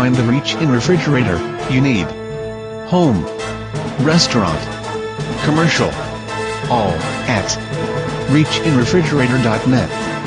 find the reach-in refrigerator you need. Home, restaurant, commercial, all at reachinrefrigerator.net.